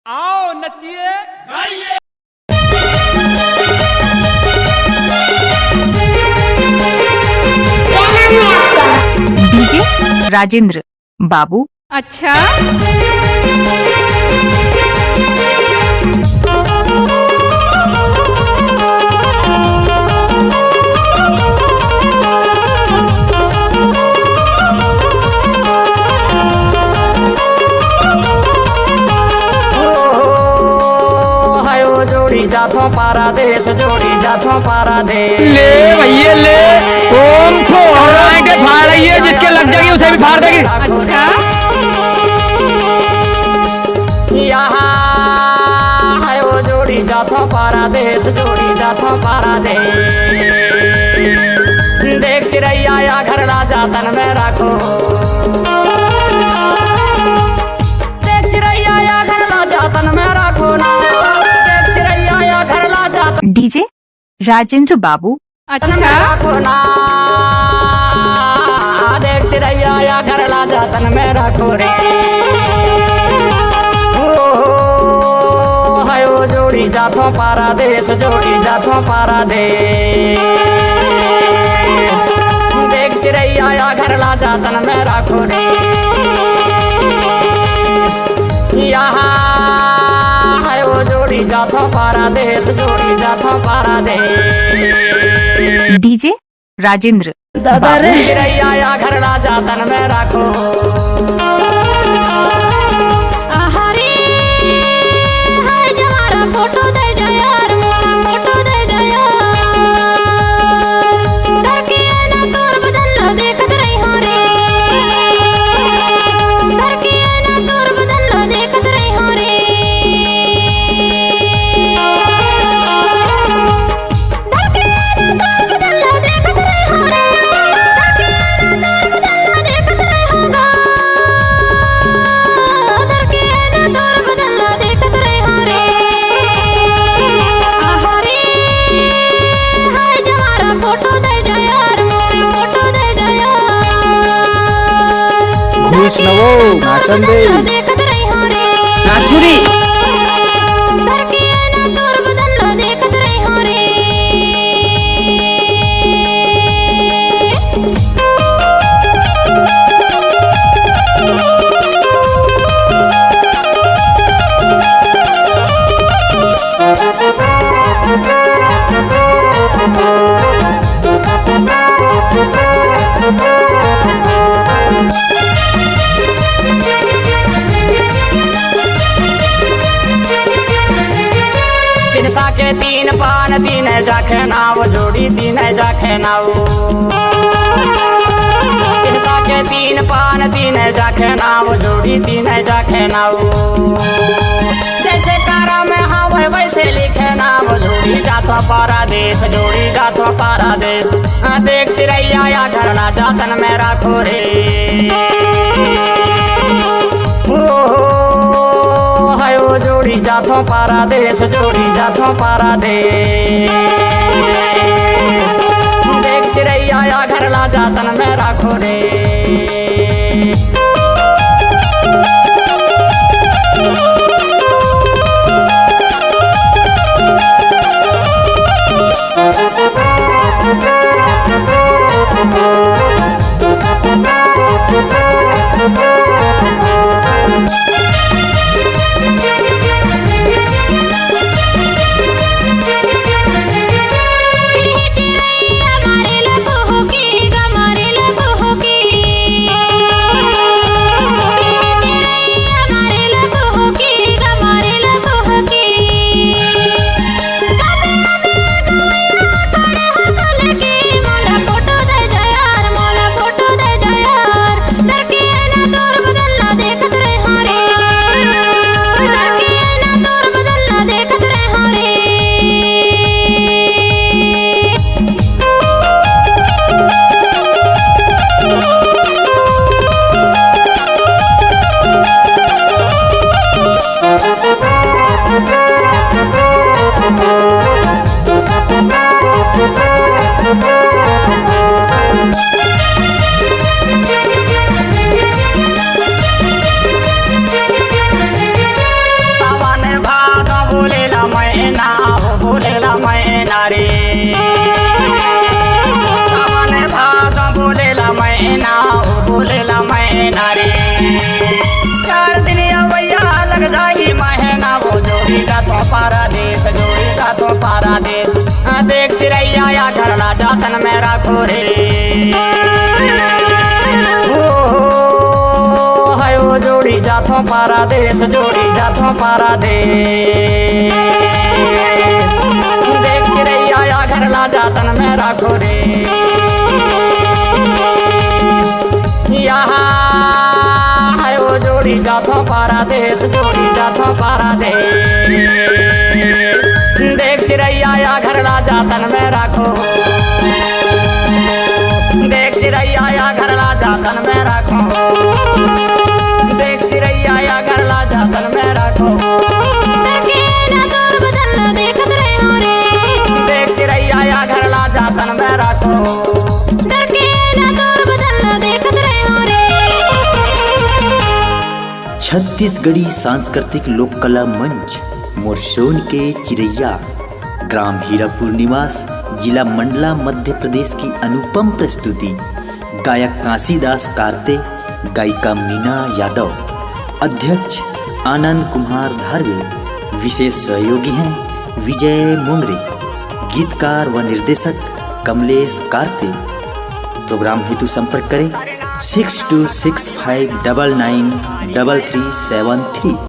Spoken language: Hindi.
आओ नचिए गाइए। डीजे राजेंद्र बाबू। अच्छा जोड़ी जाथो पारादेश जोड़ी जाथो पारादेश। ले भैया ले ओम तो के फाड़ रही है, जिसके लग जाएगी उसे भी फाड़ देगी। अच्छा यहाँ है वो जोड़ी जाथो पारादेश जोड़ी जाथो पारादेश। देख चिड़ैया या घर राजा तन में रखो, देख चिड़ैया या घर राजा तन में रखो ना, देख चिड़ैया या घर राजा डीजे राजेंद्र बाबू। अच्छा रखो ना, देख चिड़ैया या घर राजा तन में रखो रे। ओ जोड़ी जाथो पारादेश जोड़ी जाथो पारादेश। देख चिड़ैया या घर राजा तन में रखो रे। यहाँ है वो जोड़ी जाथो पारादेश जोड़ी जाथो पारादेश। डीजे राजेंद्र चिड़ैया या घर राजा तन में रखो। हरे हाय जमारा फोटो दे जा यार, मोना फोटो दे जा यार। डर के ना तोर बदल देखत रही हो रे, डर के ना तोर बदल देखत रही हो रे। डर के ना तोर बदल देखत रही हो रे, डर के ना तोर बदल देखत रही होगा। डर के ना तोर बदल देखत रही हो रे। हरे हाय जमारा फोटो दे जा यार, मोने फोटो दे जा यार। घूस नवो नाचन दे देखत रही हो रे, नाचुरी डर के ना तोर बदल देखत रही हो रे। तिनसा के तीन पान तीन जाखे नाव जोड़ी तीन जाखे नाव। तिनसा के तीन पान तीन जाखे नाव जोड़ी तीन जाखे नाव। जैसे कारा में हावे वैसे लिखे नाव जोड़ी जाथो पारादेश जोड़ी जाथो पारादेश। देख चिड़ैया या घर राजा तन में रखो रे। है वो जोड़ी जाथो पारादेश जोड़ी जाथो पारादेश। देख चिड़ैया या घर राजा तन में रखो रे। चिड़ैया मारे लगो होगी, गमारे लगो होगी। जोड़ी महीना वो जोड़ी जातो पारादेश जोड़ी जातो पारादेश देख चिड़ैया या घरना जातन में राखो रे हायो जोड़ी जातो पारादेश जोड़ी जातो पारादेश देख चिड़ैया या घरना जातन में राखो रे यहाँ हायो जोड़ी जातो पारादेश जोड़ी जातो पारादेश देख चिड़ैया या घरना जातन में राखो देख चिड़ैया या घरना जातन में राखो देख चिड़ैया या घरना जातन में राखो करके ना दौर बदलना देखत रहे हो रे देख चिड़ैया या घरना जातन में राखो करके ना दौर बदलना देखत रहे हो रे छत्तीसगढ़ी सांस्कृतिक लोक कला मंच मोरसोन के चिरैया ग्राम हीरापुर निवास जिला मंडला मध्य प्रदेश की अनुपम प्रस्तुति गायक काशीदास कारते गायिका मीना यादव अध्यक्ष आनंद कुमार धारवे विशेष सहयोगी हैं विजय मोंगरे गीतकार व निर्देशक कमलेश कारते प्रोग्राम हेतु संपर्क करें 6265993373